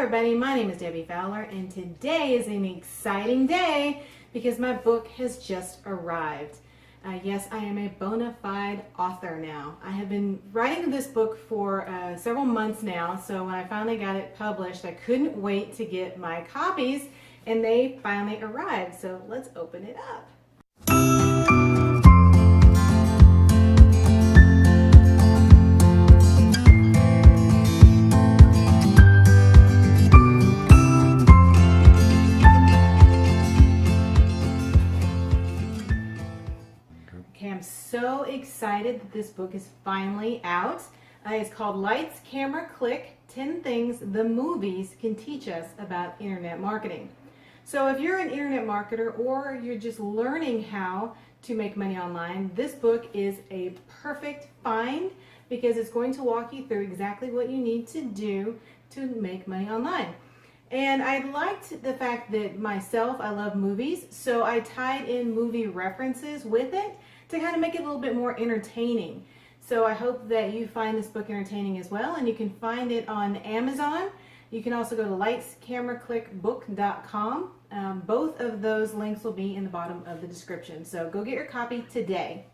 everybody, my name is Debbie Fowler, and today is an exciting day because my book has just arrived. Yes, I am a bona fide author now. I have been writing this book for several months now, so when I finally got it published, I couldn't wait to get my copies, and they finally arrived. So let's open it up. Okay, I'm so excited that this book is finally out. It's called Lights, Camera, Click, 10 Things the Movies Can Teach Us About Internet Marketing. So if you're an internet marketer or you're just learning how to make money online, this book is a perfect find because it's going to walk you through exactly what you need to do to make money online. And I liked the fact that myself, I love movies, so I tied in movie references with it to kind of make it a little bit more entertaining. So I hope that you find this book entertaining as well, and you can find it on Amazon. You can also go to lightscameraclickbook.com. Both of those links will be in the bottom of the description. So go get your copy today.